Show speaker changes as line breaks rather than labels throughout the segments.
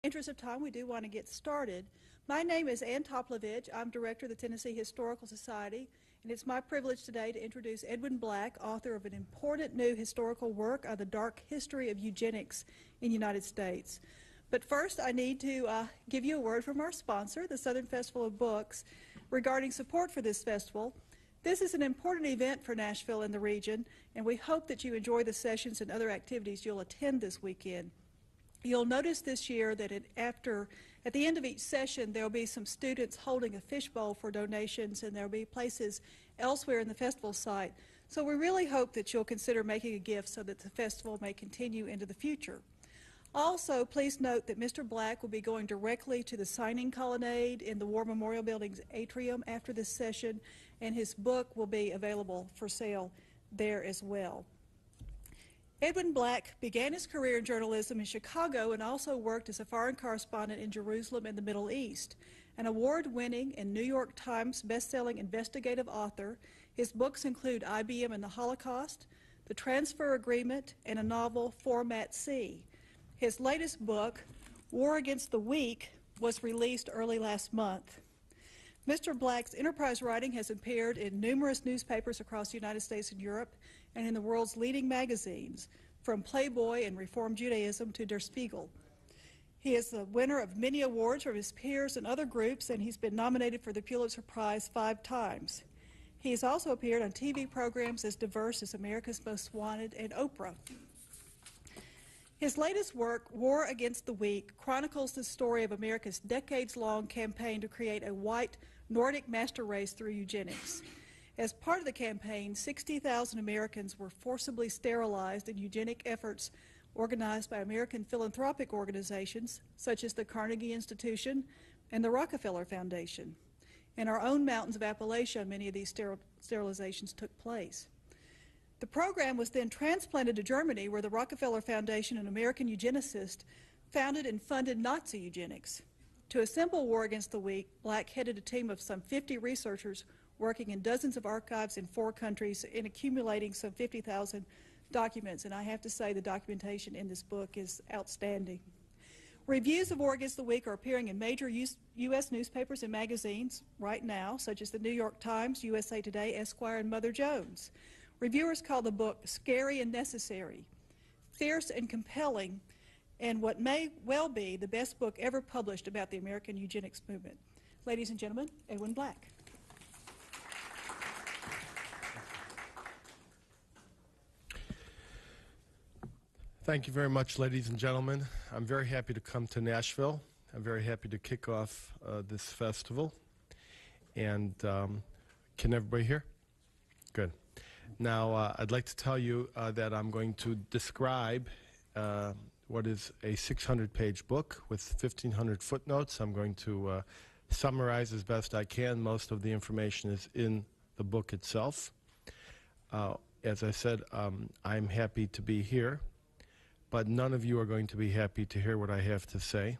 Interest of time, we do want to get started. My name is Ann Toplovich. I'm director of the Tennessee Historical Society, and it's my privilege today to introduce Edwin Black, author of an important new historical work on the dark history of eugenics in the United States. But first, I need to give you a word from our sponsor, the Southern Festival of Books, regarding support for this festival. This is an important event for Nashville and the region, and we hope that you enjoy the sessions and other activities you'll attend this weekend. You'll notice this year that at the end of each session, there'll be some students holding a fishbowl for donations, and there'll be places elsewhere in the festival site. So we really hope that you'll consider making a gift so that the festival may continue into the future. Also, please note that Mr. Black will be going directly to the signing colonnade in the War Memorial Building's atrium after this session, and his book will be available for sale there as well. Edwin Black began his career in journalism in Chicago and also worked as a foreign correspondent in Jerusalem and the Middle East. An award-winning and New York Times best-selling investigative author, his books include IBM and the Holocaust, The Transfer Agreement, and a novel, Format C. His latest book, War Against the Weak, was released early last month. Mr. Black's enterprise writing has appeared in numerous newspapers across the United States and Europe and in the world's leading magazines, from Playboy and Reform Judaism to Der Spiegel. He is the winner of many awards from his peers and other groups, and he's been nominated for the Pulitzer Prize 5 times. He has also appeared on TV programs as diverse as America's Most Wanted and Oprah. His latest work, War Against the Weak, chronicles the story of America's decades-long campaign to create a white Nordic master race through eugenics. As part of the campaign, 60,000 Americans were forcibly sterilized in eugenic efforts organized by American philanthropic organizations such as the Carnegie Institution and the Rockefeller Foundation. In our own mountains of Appalachia, many of these sterilizations took place. The program was then transplanted to Germany, where the Rockefeller Foundation, an American eugenicist, founded and funded Nazi eugenics. To assemble War Against the Weak, Black headed a team of some 50 researchers working in dozens of archives in 4 countries and accumulating some 50,000 documents. And I have to say the documentation in this book is outstanding. Reviews of War Against the Weak are appearing in major U.S. newspapers and magazines right now, such as the New York Times, USA Today, Esquire, and Mother Jones. Reviewers call the book scary and necessary, fierce and compelling, and what may well be the best book ever published about the American eugenics movement. Ladies and gentlemen, Edwin Black.
Thank you very much, ladies and gentlemen. I'm very happy to come to Nashville. I'm very happy to kick off this festival. And can everybody hear? Good. Now, I'd like to tell you that I'm going to describe what is a 600-page book with 1,500 footnotes. I'm going to summarize as best I can. Most of the information is in the book itself. As I said, I'm happy to be here, but none of you are going to be happy to hear what I have to say.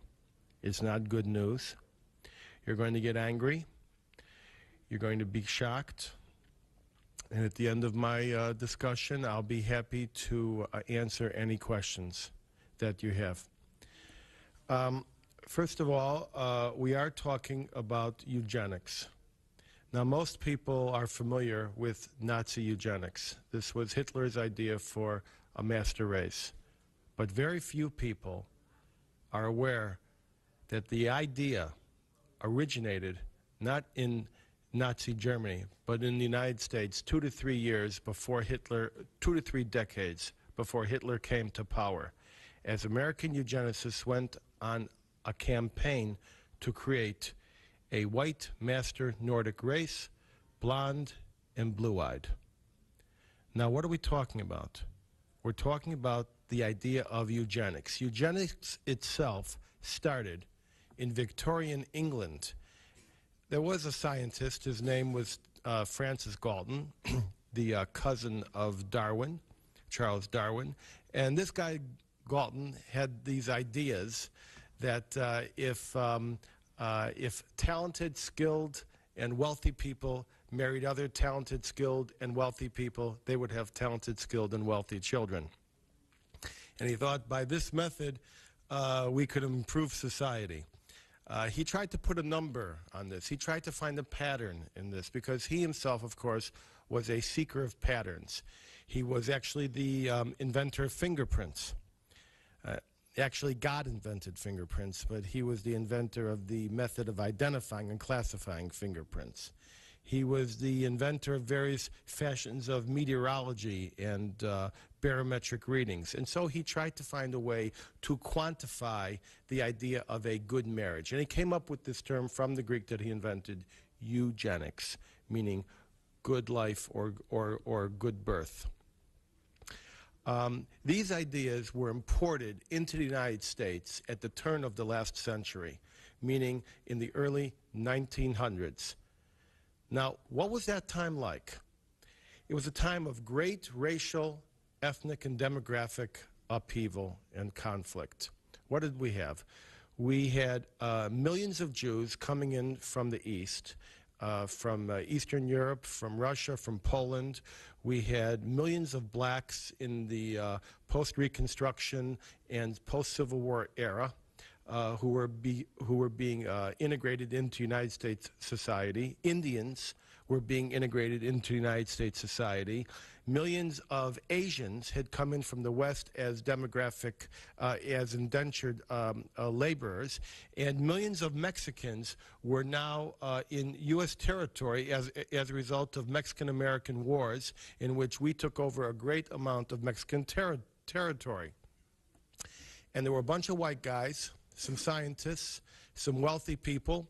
It's not good news. You're going to get angry. You're going to be shocked. And at the end of my discussion, I'll be happy to answer any questions that you have. First of all, we are talking about eugenics. Now, most people are familiar with Nazi eugenics. This was Hitler's idea for a master race. But very few people are aware that the idea originated not in Nazi Germany, but in the United States 2 to 3 years before Hitler, 2 to 3 decades before Hitler came to power, as American eugenicists went on a campaign to create a white master Nordic race, blonde and blue-eyed. Now, what are we talking about? We're talking about the idea of eugenics. Eugenics itself started in Victorian England. There was a scientist, his name was Francis Galton, the cousin of Darwin, Charles Darwin, and this guy Galton had these ideas that if talented, skilled, and wealthy people married other talented, skilled, and wealthy people, they would have talented, skilled, and wealthy children. And he thought by this method, we could improve society. He tried to put a number on this. He tried to find a pattern in this because he himself, of course, was a seeker of patterns. He was actually the inventor of fingerprints. Actually, God invented fingerprints, but he was the inventor of the method of identifying and classifying fingerprints. He was the inventor of various fashions of meteorology and barometric readings. And so he tried to find a way to quantify the idea of a good marriage. And he came up with this term from the Greek that he invented, eugenics, meaning good life or good birth. These ideas were imported into the United States at the turn of the last century, meaning in the early 1900s. Now, what was that time like? It was a time of great racial, ethnic, and demographic upheaval and conflict. What did we have? We had millions of Jews coming in from the East, from Eastern Europe, from Russia, from Poland. We had millions of blacks in the post-Reconstruction and post-Civil War era who were being integrated into United States society. Indians were being integrated into United States society. Millions of Asians had come in from the West as as indentured laborers, and millions of Mexicans were now in U.S. territory as a result of Mexican-American wars, in which we took over a great amount of Mexican territory. And there were a bunch of white guys, some scientists, some wealthy people,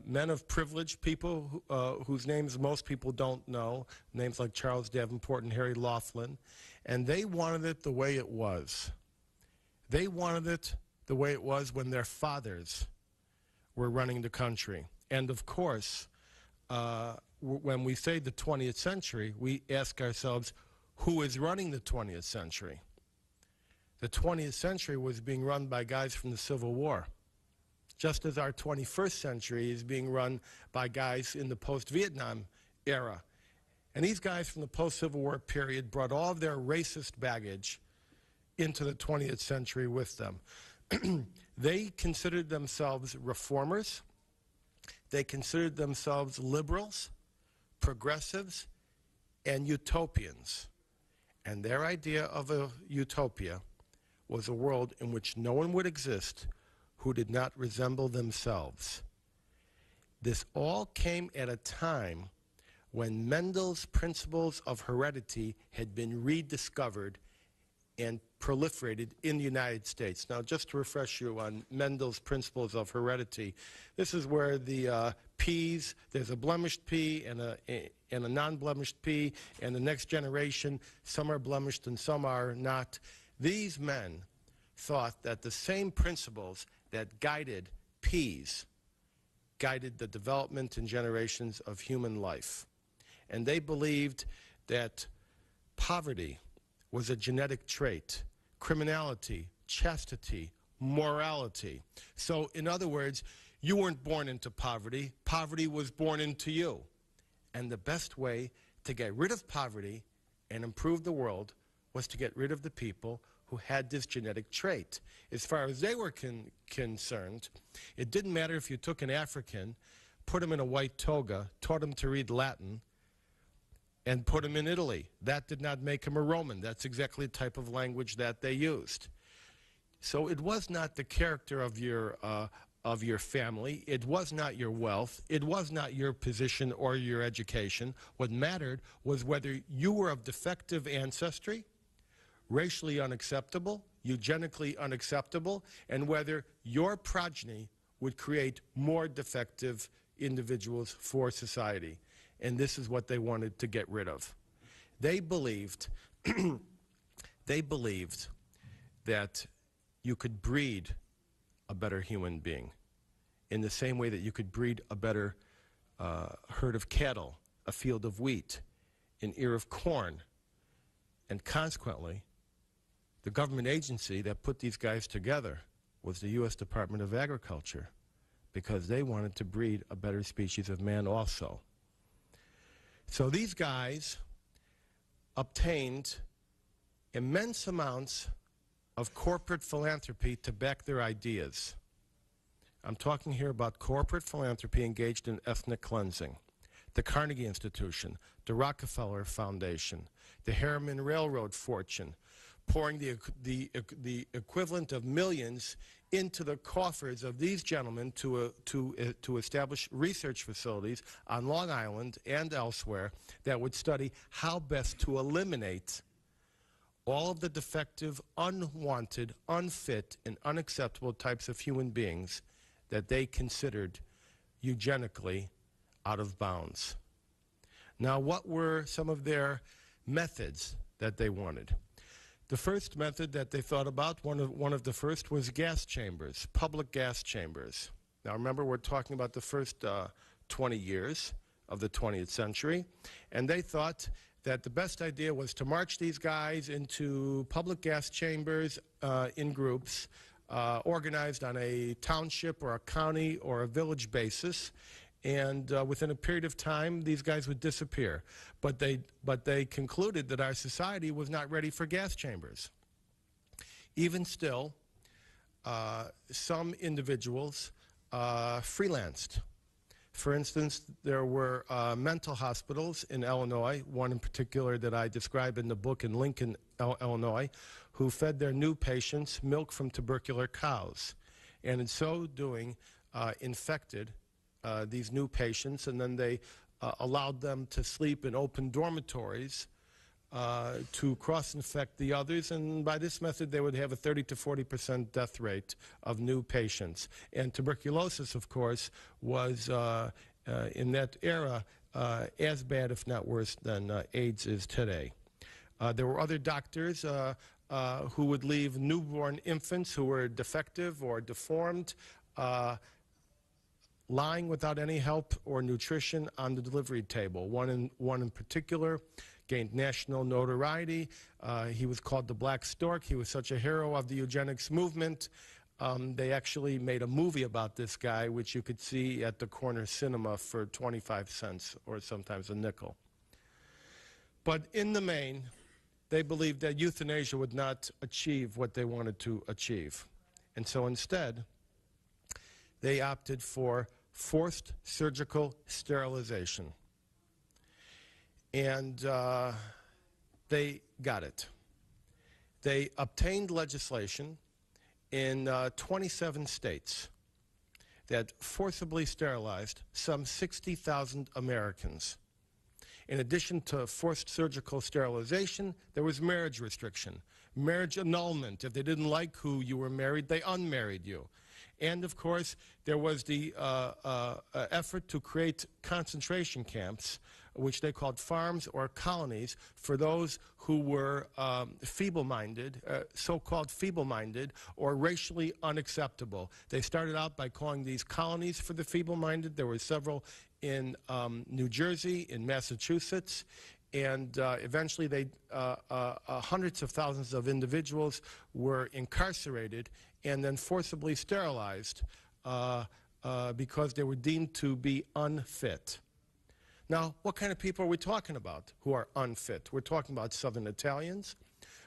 men of privilege, people whose names most people don't know, names like Charles Davenport and Harry Laughlin, and they wanted it the way it was. They wanted it the way it was when their fathers were running the country. And of course, when we say the 20th century, we ask ourselves, who is running the 20th century? The 20th century was being run by guys from the Civil War, just as our 21st century is being run by guys in the post-Vietnam era. And these guys from the post-Civil War period brought all of their racist baggage into the 20th century with them. They considered themselves reformers. They considered themselves liberals, progressives, and utopians. And their idea of a utopia was a world in which no one would exist who did not resemble themselves. This all came at a time when Mendel's principles of heredity had been rediscovered and proliferated in the United States. Now, just to refresh you on Mendel's principles of heredity, this is where the peas, there's a blemished pea and a non-blemished pea, and the next generation, some are blemished and some are not. These men thought that the same principles that guided peas guided the development and generations of human life. And they believed that poverty was a genetic trait, criminality, chastity, morality. So, in other words, you weren't born into poverty. Poverty was born into you. And the best way to get rid of poverty and improve the world was to get rid of the people who had this genetic trait. As far as they were concerned, it didn't matter if you took an African, put him in a white toga, taught him to read Latin, and put him in Italy. That did not make him a Roman. That's exactly the type of language that they used. So it was not the character of your family. It was not your wealth. It was not your position or your education. What mattered was whether you were of defective ancestry, racially unacceptable, eugenically unacceptable, and whether your progeny would create more defective individuals for society. And this is what they wanted to get rid of. They believed, that you could breed a better human being in the same way that you could breed a better herd of cattle, a field of wheat, an ear of corn. And consequently, the government agency that put these guys together was the U.S. Department of Agriculture, because they wanted to breed a better species of man also. So these guys obtained immense amounts of corporate philanthropy to back their ideas. I'm talking here about corporate philanthropy engaged in ethnic cleansing. The Carnegie Institution, the Rockefeller Foundation, the Harriman Railroad fortune, pouring the equivalent of millions into the coffers of these gentlemen to establish research facilities on Long Island and elsewhere that would study how best to eliminate all of the defective, unwanted, unfit, and unacceptable types of human beings that they considered eugenically out of bounds. Now, what were some of their methods that they wanted? The first method that they thought about, one of the first, was gas chambers, public gas chambers. Now, remember, we're talking about the first 20 years of the 20th century, and they thought that the best idea was to march these guys into public gas chambers in groups, organized on a township or a county or a village basis, and within a period of time, these guys would disappear. But they concluded that our society was not ready for gas chambers. Even still, some individuals freelanced. For instance, there were mental hospitals in Illinois, one in particular that I describe in the book in Lincoln, Illinois, who fed their new patients milk from tubercular cows, and in so doing infected these new patients, and then they allowed them to sleep in open dormitories to cross-infect the others, and by this method they would have a 30 to 40% death rate of new patients. And tuberculosis, of course, was in that era as bad, if not worse, than AIDS is today. There were other doctors who would leave newborn infants who were defective or deformed lying without any help or nutrition on the delivery table. One in particular gained national notoriety. He was called the Black Stork. He was such a hero of the eugenics movement. They actually made a movie about this guy, which you could see at the corner cinema for 25 cents or sometimes a nickel. But in the main, they believed that euthanasia would not achieve what they wanted to achieve. And so instead, they opted for forced surgical sterilization. And they got it. They obtained legislation in 27 states that forcibly sterilized some 60,000 Americans. In addition to forced surgical sterilization, there was marriage restriction, marriage annulment. If they didn't like who you were married, they unmarried you. And, of course, there was the effort to create concentration camps, which they called farms or colonies, for those who were feeble-minded, so-called feeble-minded, or racially unacceptable. They started out by calling these colonies for the feeble-minded. There were several in New Jersey, in Massachusetts, and eventually hundreds of thousands of individuals were incarcerated and then forcibly sterilized because they were deemed to be unfit. Now, what kind of people are we talking about who are unfit? We're talking about Southern Italians.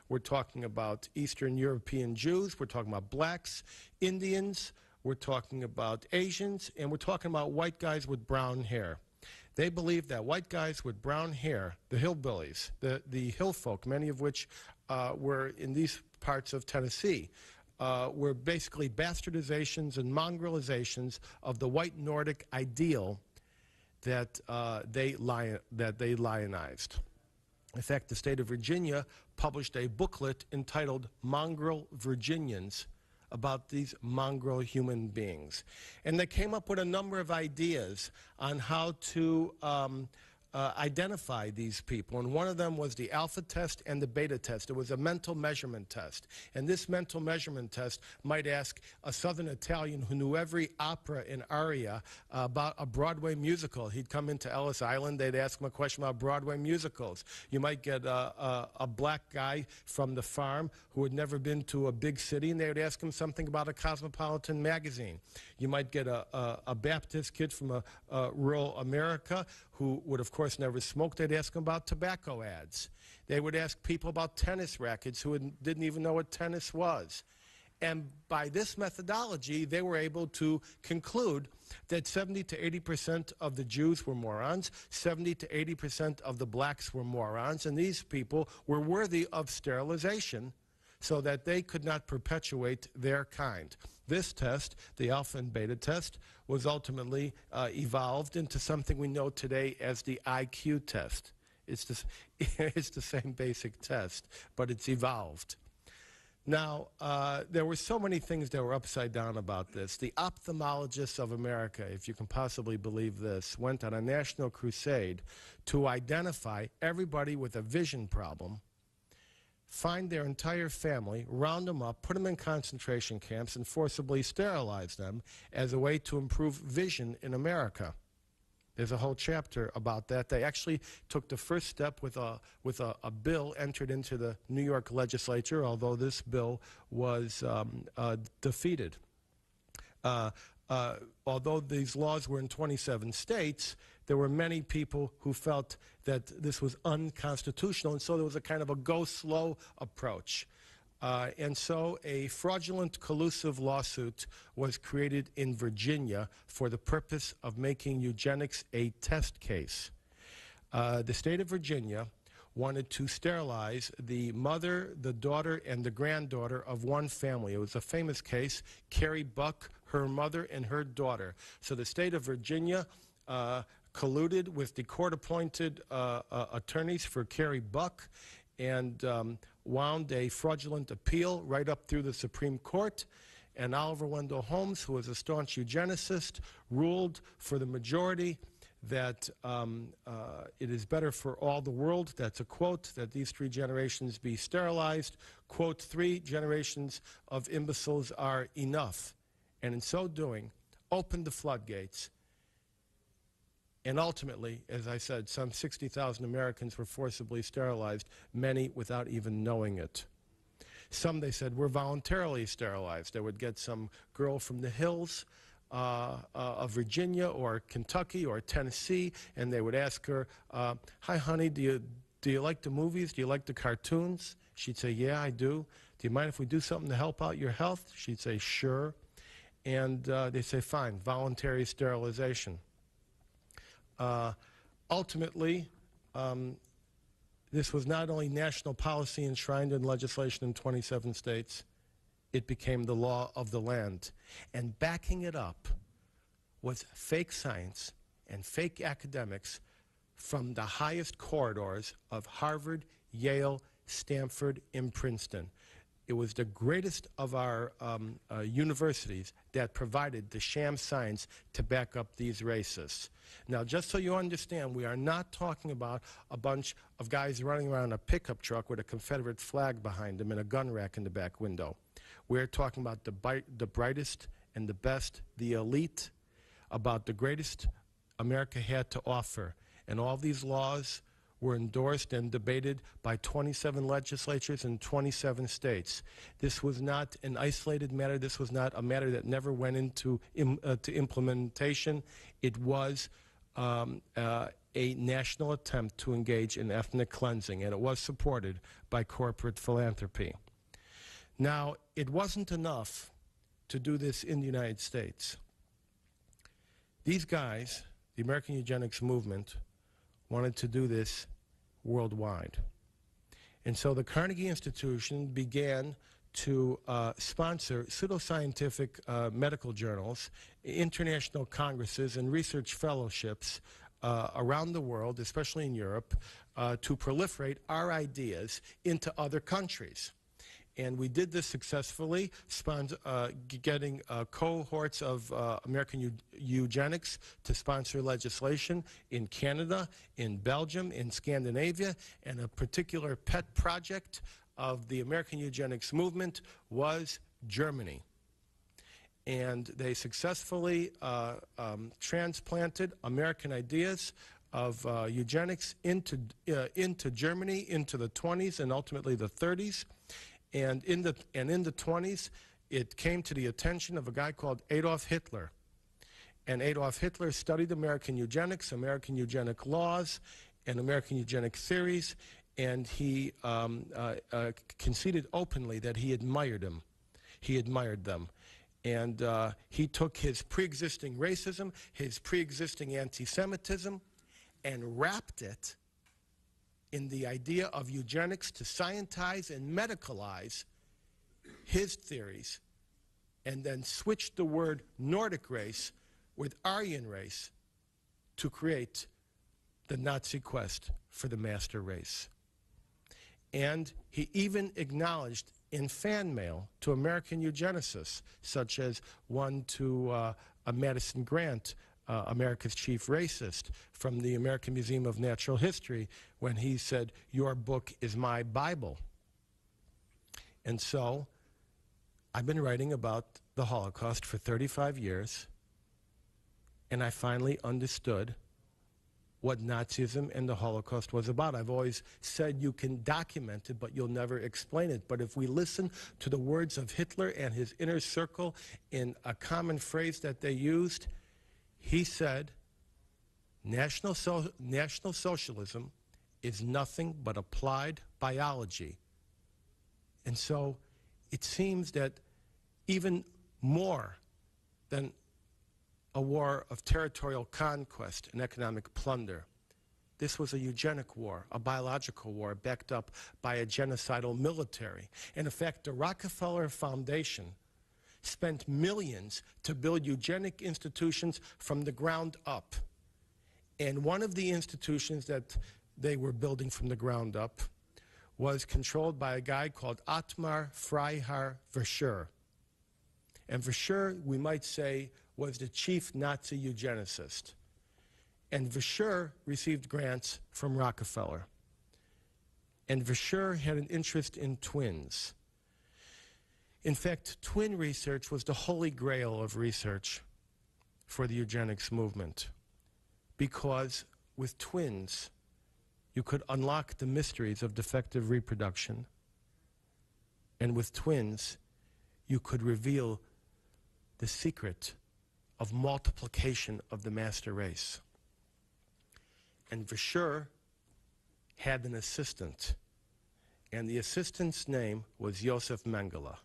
We're talking about Eastern European Jews. We're talking about blacks, Indians. We're talking about Asians. And we're talking about white guys with brown hair. They believed that white guys with brown hair, the hillbillies, the hill folk, many of which were in these parts of Tennessee, were basically bastardizations and mongrelizations of the white Nordic ideal that they lionized. In fact, the state of Virginia published a booklet entitled Mongrel Virginians about these mongrel human beings. And they came up with a number of ideas on how to identify these people. And one of them was the alpha test and the beta test. It was a mental measurement test. And this mental measurement test might ask a Southern Italian who knew every opera and aria about a Broadway musical. He'd come into Ellis Island, they'd ask him a question about Broadway musicals. You might get a black guy from the farm who had never been to a big city, and they would ask him something about a cosmopolitan magazine. You might get a Baptist kid from rural America who would, of course, course, never smoked. They'd ask them about tobacco ads. They would ask people about tennis rackets who didn't even know what tennis was. And by this methodology, they were able to conclude that 70 to 80% of the Jews were morons, 70 to 80% of the blacks were morons, and these people were worthy of sterilization so that they could not perpetuate their kind. This test, the alpha and beta test, was ultimately evolved into something we know today as the IQ test. It's the same basic test, but it's evolved. Now, there were so many things that were upside down about this. The ophthalmologists of America, if you can possibly believe this, went on a national crusade to identify everybody with a vision problem, find their entire family, round them up, put them in concentration camps, and forcibly sterilize them as a way to improve vision in America. There's a whole chapter about that. They actually took the first step with a bill entered into the New York legislature, although this bill was defeated. Although these laws were in 27 states, there were many people who felt that this was unconstitutional, and so there was a kind of a go-slow approach. And so a fraudulent collusive lawsuit was created in Virginia for the purpose of making eugenics a test case. The state of Virginia wanted to sterilize the mother, the daughter, and the granddaughter of one family. It was a famous case, Carrie Buck, her mother, and her daughter. So the state of Virginia colluded with the court-appointed attorneys for Carrie Buck and wound a fraudulent appeal right up through the Supreme Court. And Oliver Wendell Holmes, who was a staunch eugenicist, ruled for the majority that it is better for all the world, that's a quote, that these 3 generations be sterilized. Quote, 3 generations of imbeciles are enough. And in so doing, opened the floodgates. And ultimately, as I said, some 60,000 Americans were forcibly sterilized, many without even knowing it. Some, they said, were voluntarily sterilized. They would get some girl from the hills of Virginia or Kentucky or Tennessee, and they would ask her, hi, honey, do you like the movies? Do you like the cartoons? She'd say, yeah, I do. Do you mind if we do something to help out your health? She'd say, sure. And they'd say, fine, voluntary sterilization. Ultimately, this was not only national policy enshrined in legislation in 27 states, it became the law of the land. And backing it up was fake science and fake academics from the highest corridors of Harvard, Yale, Stanford, and Princeton. It was the greatest of our universities that provided the sham science to back up these racists. Now, just so you understand, we are not talking about a bunch of guys running around a pickup truck with a Confederate flag behind them and a gun rack in the back window. We're talking about the brightest and the best, the elite, about the greatest America had to offer. And all these laws were endorsed and debated by 27 legislatures in 27 states. This was not an isolated matter. This was not a matter that never went into to implementation. It was a national attempt to engage in ethnic cleansing, and it was supported by corporate philanthropy. Now, it wasn't enough to do this in the United States. These guys, the American eugenics movement, wanted to do this worldwide. And so the Carnegie Institution began to sponsor pseudoscientific medical journals, international congresses, and research fellowships around the world, especially in Europe, to proliferate our ideas into other countries. And we did this successfully, getting cohorts of American eugenics to sponsor legislation in Canada, in Belgium, in Scandinavia, and a particular pet project of the American eugenics movement was Germany. And they successfully transplanted American ideas of eugenics into Germany, into the 20s and ultimately the 30s. And in the 20s, it came to the attention of a guy called Adolf Hitler. And Adolf Hitler studied American eugenics, American eugenic laws, and American eugenic theories, and he conceded openly that he admired him. He admired them. And he took his pre-existing racism, his pre-existing anti-Semitism, and wrapped it in the idea of eugenics to scientize and medicalize his theories, and then switched the word Nordic race with Aryan race to create the Nazi quest for the master race. And he even acknowledged in fan mail to American eugenicists, such as one to Madison Grant, America's chief racist, from the American Museum of Natural History, when he said, "Your book is my Bible." And so I've been writing about the Holocaust for 35 years, and I finally understood what Nazism and the Holocaust was about. I've always said you can document it, but you'll never explain it. But if we listen to the words of Hitler and his inner circle in a common phrase that they used, he said, National Socialism is nothing but applied biology. And so it seems that even more than a war of territorial conquest and economic plunder, this was a eugenic war, a biological war backed up by a genocidal military. And in fact, the Rockefeller Foundation spent millions to build eugenic institutions from the ground up. And one of the institutions that they were building from the ground up was controlled by a guy called Ottmar Freiherr Verschuur. And Verschuur, we might say, was the chief Nazi eugenicist. And Verschuur received grants from Rockefeller. And Verschuur had an interest in twins. In fact, twin research was the holy grail of research for the eugenics movement, because with twins, you could unlock the mysteries of defective reproduction, and with twins, you could reveal the secret of multiplication of the master race. And Verschuur had an assistant, and the assistant's name was Josef Mengele.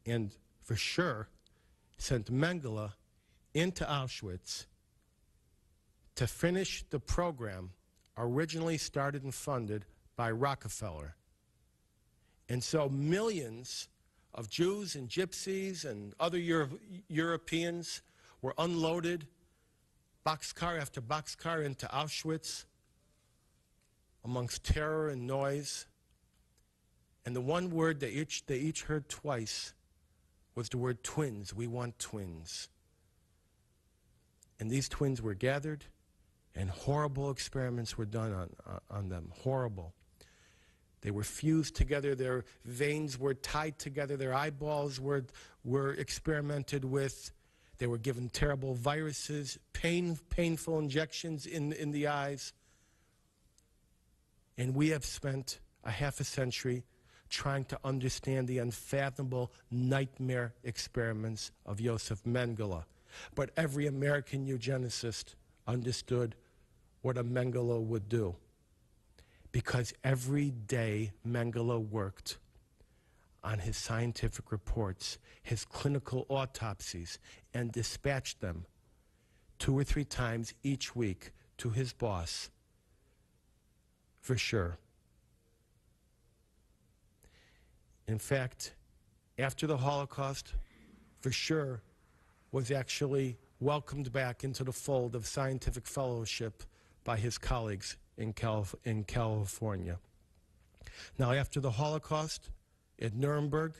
And Verschuur sent Mengele into Auschwitz to finish the program originally started and funded by Rockefeller. And so millions of Jews and Gypsies and other Europeans were unloaded, boxcar after boxcar, into Auschwitz amongst terror and noise. And the one word they each heard twice was the word twins. We want twins. And these twins were gathered, and horrible experiments were done on them. Horrible. They were fused together, their veins were tied together, their eyeballs were experimented with. They were given terrible viruses, painful injections in the eyes. And we have spent a half a century trying to understand the unfathomable nightmare experiments of Josef Mengele. But every American eugenicist understood what a Mengele would do, because every day Mengele worked on his scientific reports, his clinical autopsies, and dispatched them 2 or 3 times each week to his boss, Verschuur. In fact, after the Holocaust, Verschuur was actually welcomed back into the fold of scientific fellowship by his colleagues in California. Now, after the Holocaust, at Nuremberg,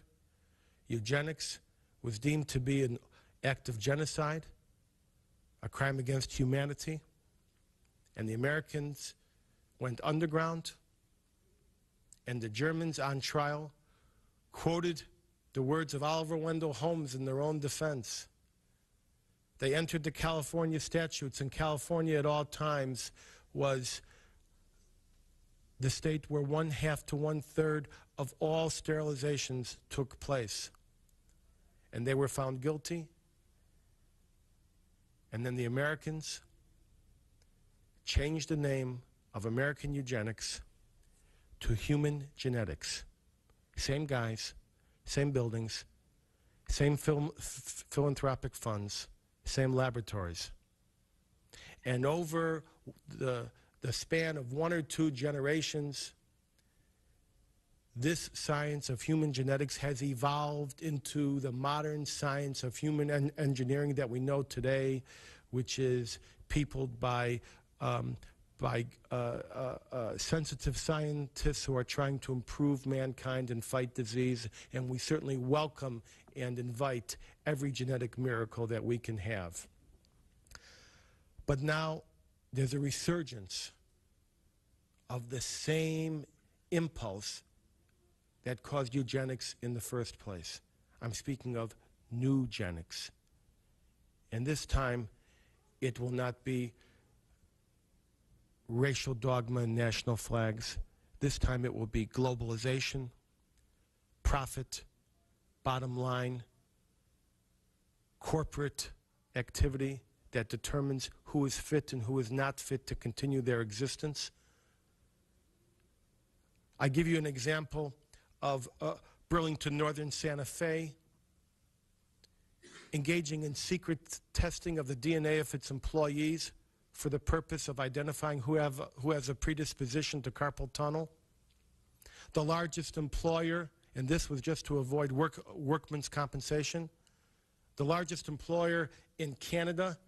eugenics was deemed to be an act of genocide, a crime against humanity, and the Americans went underground, and the Germans on trial quoted the words of Oliver Wendell Holmes in their own defense. They entered the California statutes, and California at all times was the state where 1/2 to 1/3 of all sterilizations took place. and they were found guilty. And then the Americans changed the name of American eugenics to human genetics. Same guys, same buildings, same philanthropic funds, same laboratories. And over the span of 1 or 2 generations, this science of human genetics has evolved into the modern science of human engineering that we know today, which is peopled by sensitive scientists who are trying to improve mankind and fight disease, and we certainly welcome and invite every genetic miracle that we can have. But now there's a resurgence of the same impulse that caused eugenics in the first place. I'm speaking of newgenics. And this time, it will not be racial dogma and national flags. This time it will be globalization, profit, bottom line, corporate activity that determines who is fit and who is not fit to continue their existence. I give you an example of Burlington Northern Santa Fe engaging in secret testing of the DNA of its employees for the purpose of identifying who has a predisposition to carpal tunnel. The largest employer, and this was just to avoid workman's compensation, the largest employer in Canada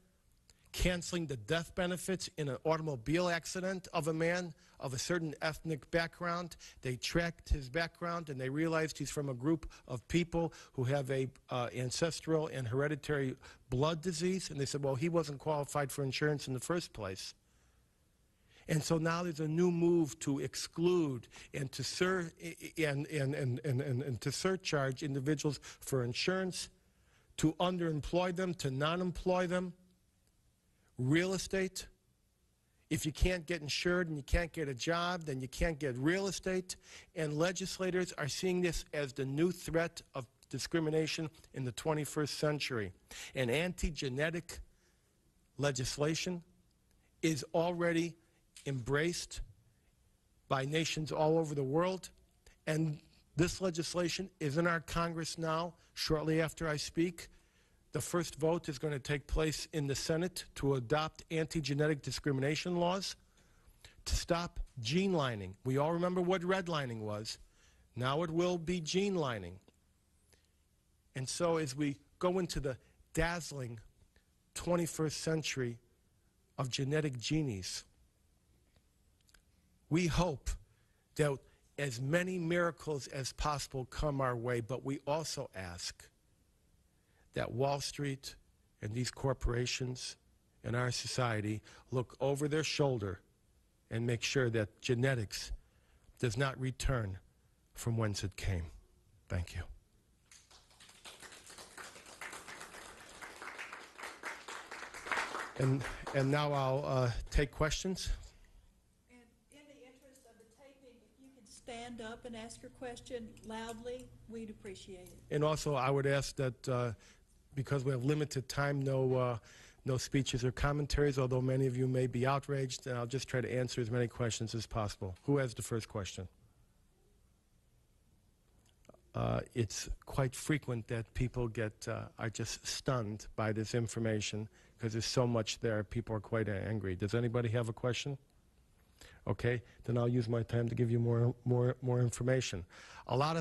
canceling the death benefits in an automobile accident of a man of a certain ethnic background. They tracked his background and they realized he's from a group of people who have a ancestral and hereditary blood disease, and they said, well, he wasn't qualified for insurance in the first place. And so now there's a new move to exclude and to to surcharge individuals for insurance, to underemploy them, to non-employ them. Real estate, if you can't get insured and you can't get a job, then you can't get real estate. And legislators are seeing this as the new threat of discrimination in the 21st century. And anti-genetic legislation is already embraced by nations all over the world. And this legislation is in our Congress now, shortly after I speak. The first vote is going to take place in the Senate to adopt anti-genetic discrimination laws to stop gene lining. We all remember what redlining was. Now it will be gene lining. And so as we go into the dazzling 21st century of genetic genies, we hope that as many miracles as possible come our way, but we also ask that Wall Street and these corporations and our society look over their shoulder and make sure that genetics does not return from whence it came. Thank you. And now I'll take questions.
And in the interest of the taping, if you could stand up and ask your question loudly, we'd appreciate it.
And also I would ask that because we have limited time, no speeches or commentaries, although many of you may be outraged, and I'll just try to answer as many questions as possible. Who has the first question? It's quite frequent that people are just stunned by this information because there's so much there. People are quite angry. Does anybody have a question? Okay, then I'll use my time to give you more information. A lot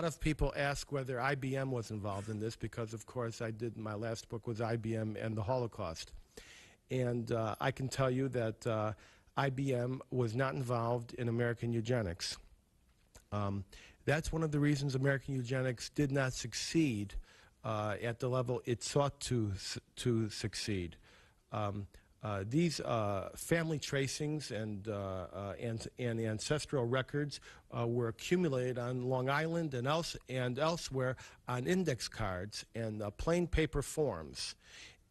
of people ask whether IBM was involved in this because, of course, my last book was IBM and the Holocaust. And I can tell you that IBM was not involved in American eugenics. That's one of the reasons American eugenics did not succeed at the level it sought to succeed. These family tracings and ancestral records were accumulated on Long Island and elsewhere on index cards and plain paper forms.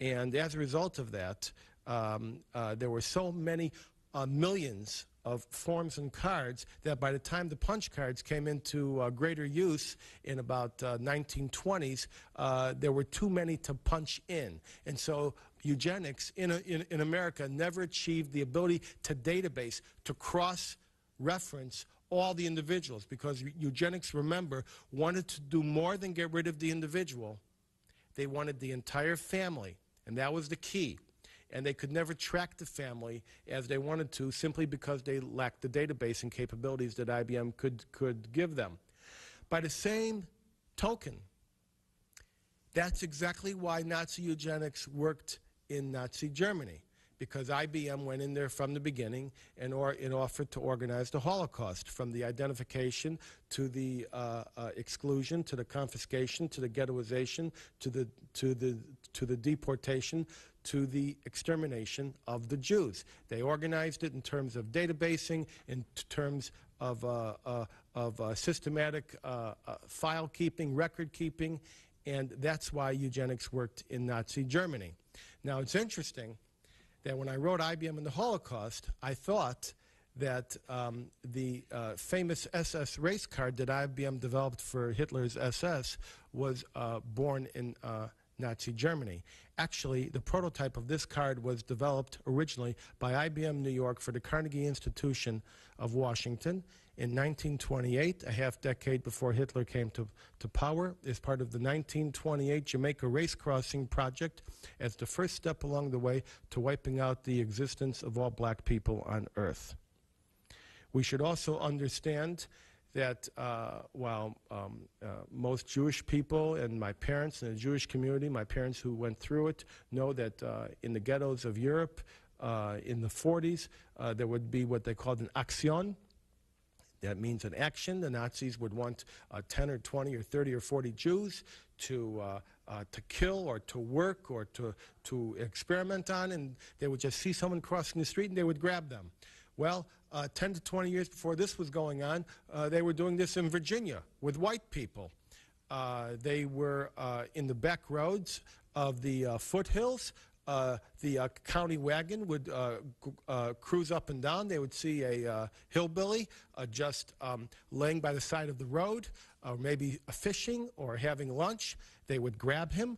And as a result of that, there were so many millions of forms and cards that by the time the punch cards came into greater use in about 1920s, there were too many to punch in. And so eugenics in America never achieved the ability to database, to cross-reference all the individuals, because eugenics, remember, wanted to do more than get rid of the individual. They wanted the entire family, and that was the key. And they could never track the family as they wanted to, simply because they lacked the database and capabilities that IBM could give them. By the same token, that's exactly why Nazi eugenics worked in Nazi Germany, because IBM went in there from the beginning and offered to organize the Holocaust, from the identification to the exclusion, to the confiscation, to the ghettoization, to the deportation, to the extermination of the Jews. They organized it in terms of databasing, in terms of systematic file keeping, record keeping, and that's why eugenics worked in Nazi Germany. Now, it's interesting that when I wrote IBM and the Holocaust, I thought that the famous SS race card that IBM developed for Hitler's SS was born in Nazi Germany. Actually, the prototype of this card was developed originally by IBM New York for the Carnegie Institution of Washington in 1928, a half-decade before Hitler came to power, as part of the 1928 Jamaica Race Crossing Project, as the first step along the way to wiping out the existence of all black people on Earth. We should also understand that while most Jewish people and my parents in the Jewish community, my parents who went through it, know that in the ghettos of Europe in the 40s, there would be what they called an action. That means an action. The Nazis would want 10 or 20 or 30 or 40 Jews to kill or to work or to experiment on, and they would just see someone crossing the street and they would grab them. Well, 10 to 20 years before this was going on, they were doing this in Virginia with white people. They were in the back roads of the foothills. The county wagon would cruise up and down. They would see a hillbilly just laying by the side of the road, or maybe fishing or having lunch. They would grab him.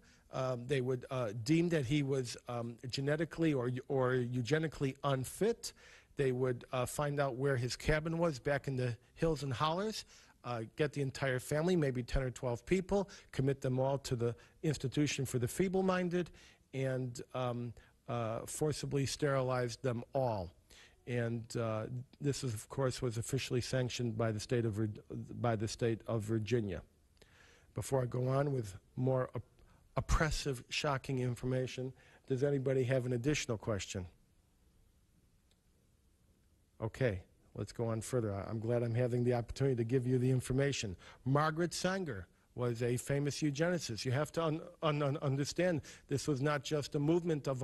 They would deem that he was genetically or eugenically unfit. They would find out where his cabin was back in the hills and hollers, get the entire family, maybe 10 or 12 people, commit them all to the Institution for the Feeble-Minded, and forcibly sterilized them all. And this, of course, was officially sanctioned by the state of Virginia. Before I go on with more oppressive, shocking information, does anybody have an additional question? Okay, let's go on further. I'm glad I'm having the opportunity to give you the information. Margaret Sanger was a famous eugenicist. You have to understand, this was not just a movement of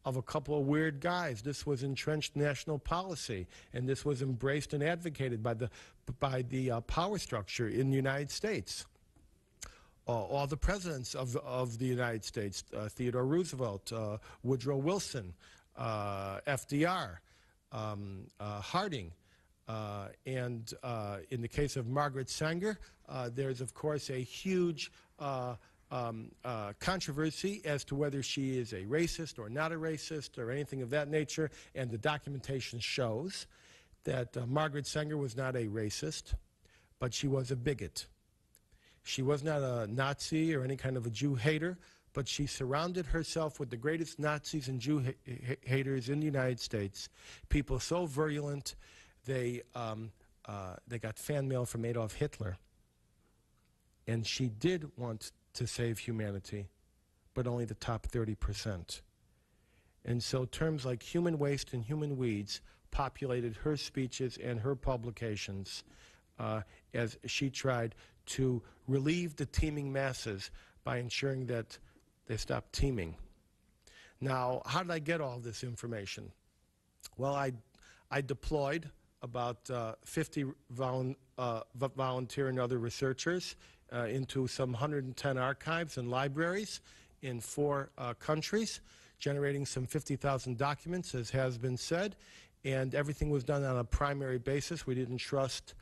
a couple of weird guys. This was entrenched national policy, and this was embraced and advocated by the power structure in the United States. All the presidents of the United States, Theodore Roosevelt, Woodrow Wilson, FDR, Harding, and in the case of Margaret Sanger, there's, of course, a huge controversy as to whether she is a racist or not a racist or anything of that nature, and the documentation shows that Margaret Sanger was not a racist, but she was a bigot. She was not a Nazi or any kind of a Jew hater, but she surrounded herself with the greatest Nazis and Jew haters in the United States, people so virulent they got fan mail from Adolf Hitler. And she did want to save humanity, but only the top 30%. And so terms like human waste and human weeds populated her speeches and her publications as she tried to relieve the teeming masses by ensuring that they stopped teeming. Now, how did I get all this information? Well, I deployed about 50 volunteer and other researchers into some 110 archives and libraries in 4 countries, generating some 50,000 documents, as has been said. and everything was done on a primary basis. We didn't trust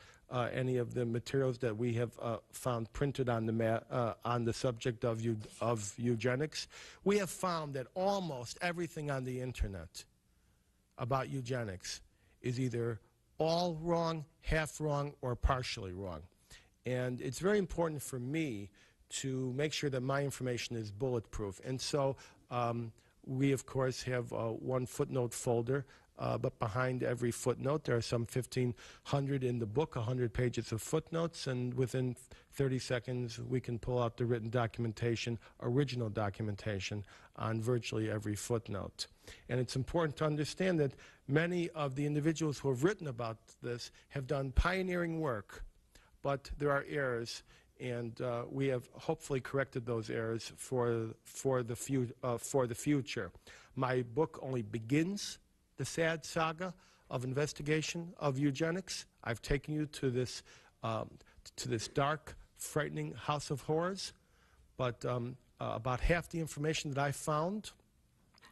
any of the materials that we have found printed on the subject of eugenics. We have found that almost everything on the internet about eugenics is either all wrong, half wrong, or partially wrong. And it's very important for me to make sure that my information is bulletproof. And so we, of course, have one footnote folder, but behind every footnote there are some 1,500 in the book, 100 pages of footnotes, and within 30 seconds we can pull out the written documentation, original documentation, on virtually every footnote. And it's important to understand that many of the individuals who have written about this have done pioneering work, but there are errors, and we have hopefully corrected those errors for the future. My book only begins the sad saga of investigation of eugenics. I've taken you to this dark, frightening house of horrors, but about half the information that I found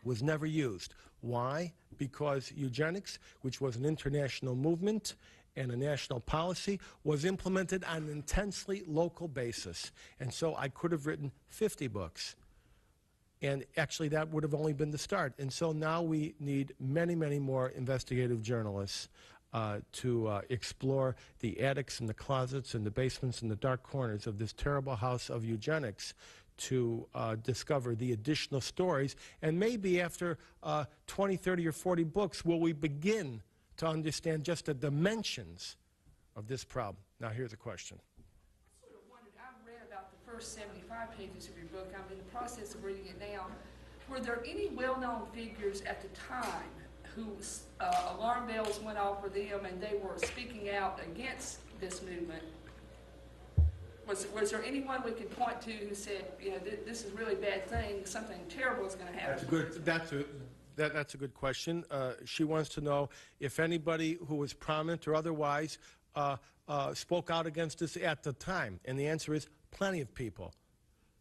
was never used. Why? Because eugenics, which was an international movement and a national policy, was implemented on an intensely local basis. And so I could have written 50 books. And actually, that would have only been the start. And so now we need many, many more investigative journalists to explore the attics and the closets and the basements and the dark corners of this terrible house of eugenics, to discover the additional stories. And maybe after 20, 30, or 40 books will we begin to understand just the dimensions of this problem. Now, here's a question.
I sort of wondered, I read about the first 75 pages of your book. I'm in the process of reading it now. Were there any well-known figures at the time whose alarm bells went off for them and they were speaking out against this movement? Was there anyone we could point to who said, you know, this is a really bad thing, something terrible is going to happen?
That's a good question. She wants to know if anybody who was prominent or otherwise spoke out against this at the time. And the answer is plenty of people,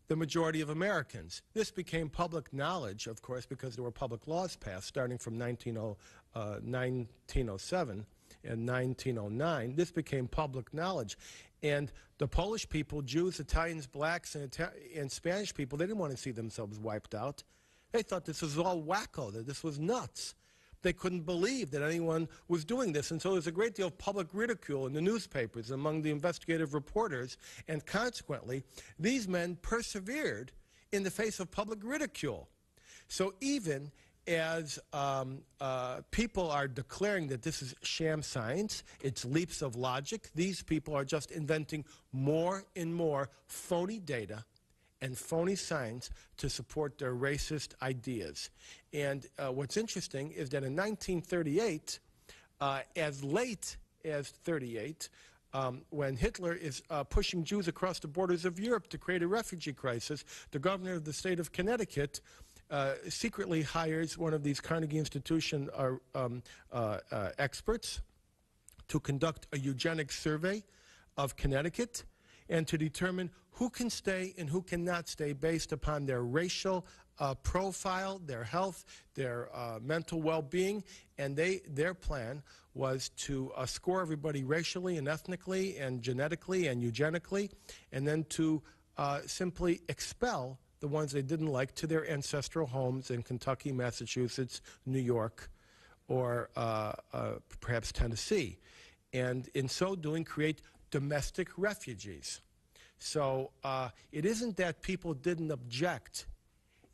the majority of Americans. This became public knowledge, of course, because there were public laws passed starting from 1907 and 1909. This became public knowledge. And the Polish people, Jews, Italians, blacks, and Spanish people, they didn't want to see themselves wiped out. They thought this was all wacko, that this was nuts. They couldn't believe that anyone was doing this. And so there was a great deal of public ridicule in the newspapers among the investigative reporters. And consequently, these men persevered in the face of public ridicule. So even as people are declaring that this is sham science, it's leaps of logic, these people are just inventing more and more phony data and phony science to support their racist ideas. And what's interesting is that in 1938, as late as 38, when Hitler is pushing Jews across the borders of Europe to create a refugee crisis, the governor of the state of Connecticut secretly hires one of these Carnegie Institution experts to conduct a eugenics survey of Connecticut and to determine who can stay and who cannot stay based upon their racial profile, their health, their mental well-being. And their plan was to score everybody racially and ethnically and genetically and eugenically, and then to simply expel the ones they didn't like to their ancestral homes in Kentucky, Massachusetts, New York, or perhaps Tennessee. And in so doing, create domestic refugees. So it isn't that people didn't object.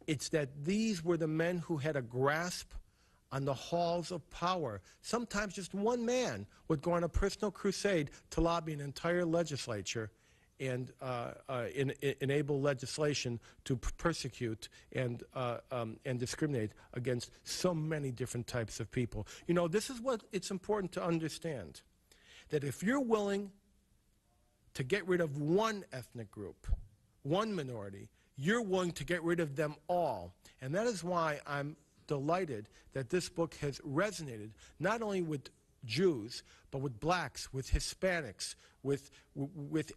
It's that these were the men who had a grasp on the halls of power. Sometimes just one man would go on a personal crusade to lobby an entire legislature and enable legislation to persecute and discriminate against so many different types of people. You know, this is what it's important to understand, that if you're willing to get rid of one ethnic group, one minority, you're willing to get rid of them all. And that is why I'm delighted that this book has resonated not only with Jews, but with blacks, with Hispanics, with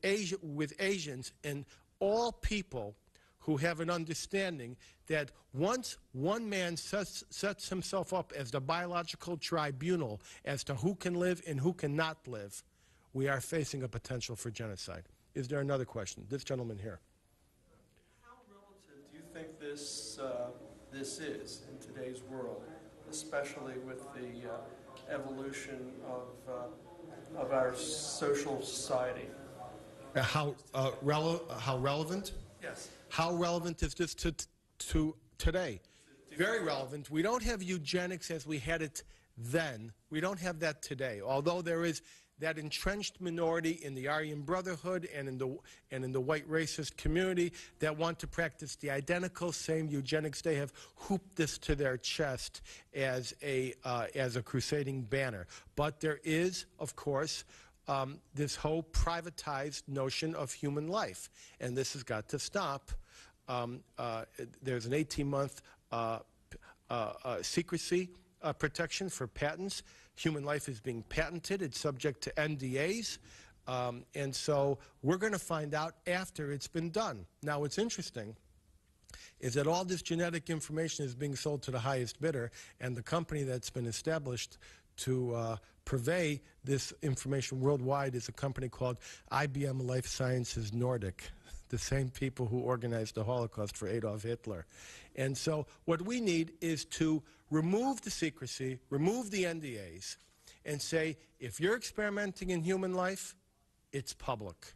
Asians, and all people who have an understanding that once one man sets himself up as the biological tribunal as to who can live and who cannot live, we are facing a potential for genocide. Is there another question? This gentleman here.
How relative do you think this is in today's world, especially with the evolution of our social society?
How relevant?
Yes.
How relevant is this to today? Very relevant. We don't have eugenics as we had it then. We don't have that today, although there is that entrenched minority in the Aryan Brotherhood and in the white racist community that want to practice the identical same eugenics. They have hooped this to their chest as a crusading banner. But there is, of course, this whole privatized notion of human life, and this has got to stop. There's an 18-month secrecy protection for patents. Human life is being patented. It's subject to NDAs. And so we're going to find out after it's been done. Now, what's interesting is that all this genetic information is being sold to the highest bidder, and the company that's been established to purvey this information worldwide is a company called IBM Life Sciences Nordic, the same people who organized the Holocaust for Adolf Hitler. And so what we need is to remove the secrecy, remove the NDAs, and say, if you're experimenting in human life, it's public.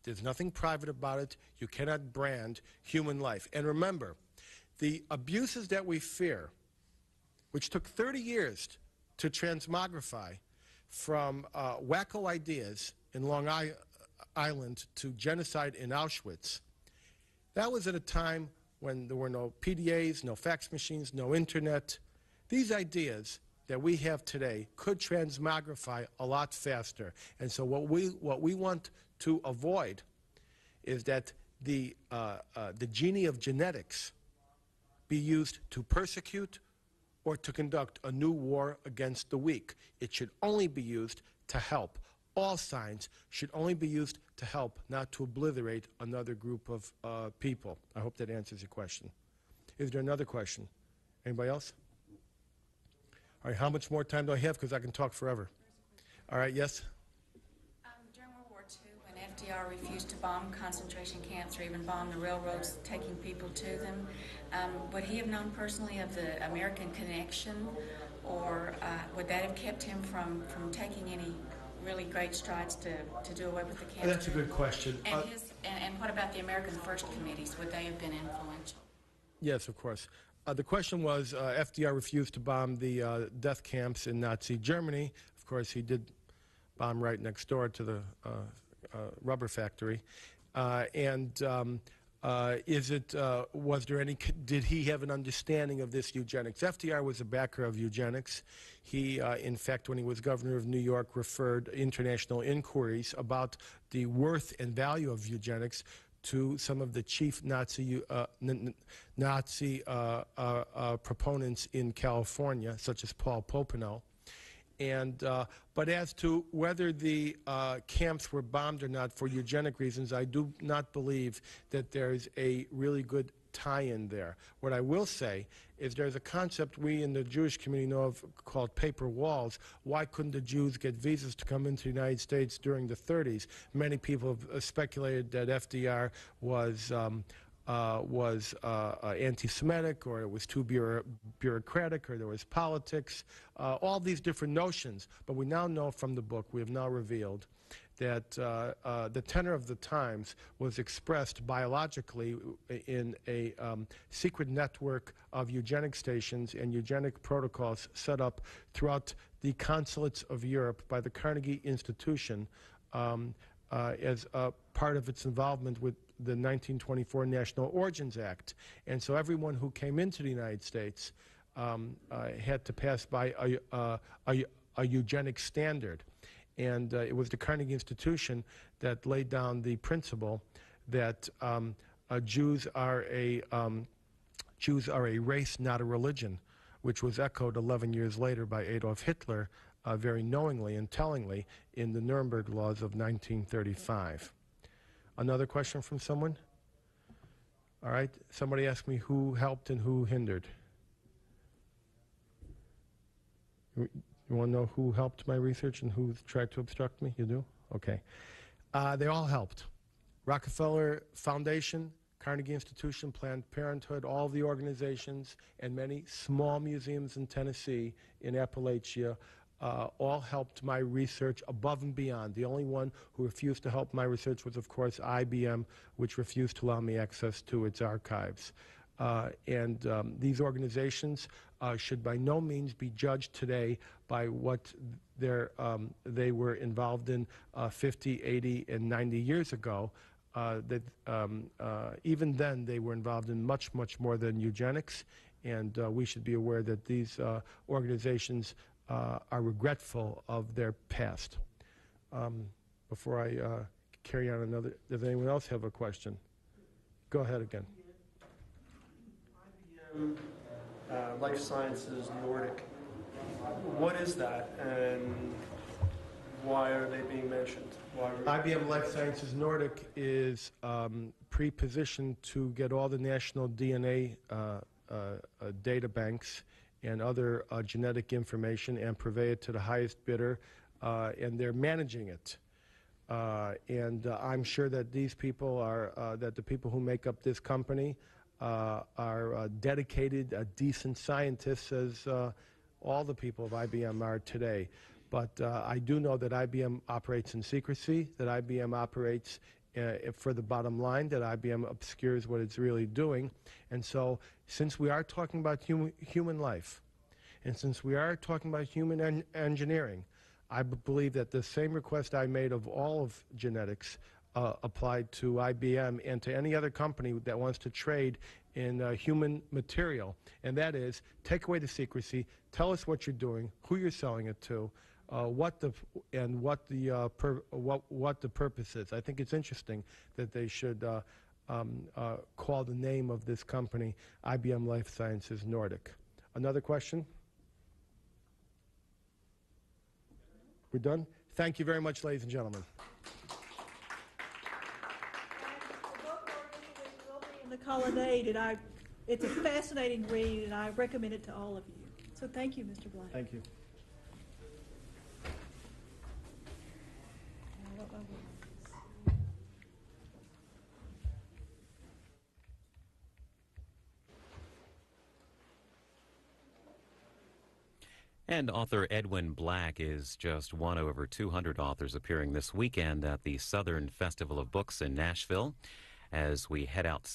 There's nothing private about it. You cannot brand human life. And remember, the abuses that we fear, which took 30 years to transmogrify from wacko ideas in Long Island to genocide in Auschwitz, that was at a time when there were no PDAs, no fax machines, no internet. These ideas that we have today could transmogrify a lot faster. And so what we want to avoid is that the genie of genetics be used to persecute or to conduct a new war against the weak. It should only be used to help. All science should only be used to help, not to obliterate another group of people. I hope that answers your question. Is there another question? Anybody else? All right, how much more time do I have? Because I can talk forever. All right, yes?
During World War II, when FDR refused to bomb concentration camps or even bomb the railroads taking people to them, would he have known personally of the American connection, or would that have kept him from taking any really great strides to do away with the camps?
That's a good question.
And what about the American First Committees? Would they have been influential?
Yes, of course. The question was, FDR refused to bomb the death camps in Nazi Germany. Of course, he did bomb right next door to the rubber factory. Did he have an understanding of this eugenics? FDR was a backer of eugenics. He, in fact, when he was governor of New York, referred international inquiries about the worth and value of eugenics to some of the chief Nazi proponents in California, such as Paul Popenoe. But as to whether the camps were bombed or not for eugenic reasons, I do not believe that there's a really good tie-in there. What I will say is there's a concept we in the Jewish community know of called paper walls. Why couldn't the Jews get visas to come into the United States during the 30s? Many people have speculated that FDR was anti-Semitic, or it was too bureaucratic, or there was politics, all these different notions. But we now know from the book, we have now revealed that the tenor of the times was expressed biologically in a secret network of eugenic stations and eugenic protocols set up throughout the consulates of Europe by the Carnegie Institution as a part of its involvement with the 1924 National Origins Act. And so everyone who came into the United States had to pass by a eugenic standard. And it was the Carnegie Institution that laid down the principle that Jews are a race, not a religion, which was echoed 11 years later by Adolf Hitler very knowingly and tellingly in the Nuremberg laws of 1935. Another question from someone? All right? Somebody asked me who helped and who hindered. You want to know who helped my research and who tried to obstruct me? You do? Okay. They all helped. Rockefeller Foundation, Carnegie Institution, Planned Parenthood, all the organizations, and many small museums in Tennessee, in Appalachia, all helped my research above and beyond. The only one who refused to help my research was, of course, IBM, which refused to allow me access to its archives. These organizations should by no means be judged today by what they were involved in 50, 80, and 90 years ago. Even then, they were involved in much, much more than eugenics, and we should be aware that these organizations are regretful of their past. Before I carry on does anyone else have a question? Go ahead again.
IBM Life Sciences Nordic, what is that, and why are they being mentioned?
IBM Life Sciences Nordic is pre-positioned to get all the national DNA data banks and other genetic information and purvey it to the highest bidder, and they're managing it. I'm sure that these people that the people who make up this company are dedicated, decent scientists, as all the people of IBM are today. But I do know that IBM operates in secrecy, that IBM operates for the bottom line, that IBM obscures what it's really doing. And so, since we are talking about human life, and since we are talking about human engineering, I believe that the same request I made of all of genetics applied to IBM and to any other company that wants to trade in human material. And that is, take away the secrecy, tell us what you're doing, who you're selling it to, what the purpose is. I think it's interesting that they should call the name of this company IBM Life Sciences Nordic. Another question? We're done? Thank you very much, ladies and gentlemen.
In the colonnade, and it's a fascinating read, and I recommend it to all of you. So thank you, Mr. Black.
Thank you.
And author Edwin Black is just one of over 200 authors appearing this weekend at the Southern Festival of Books in Nashville. As we head outside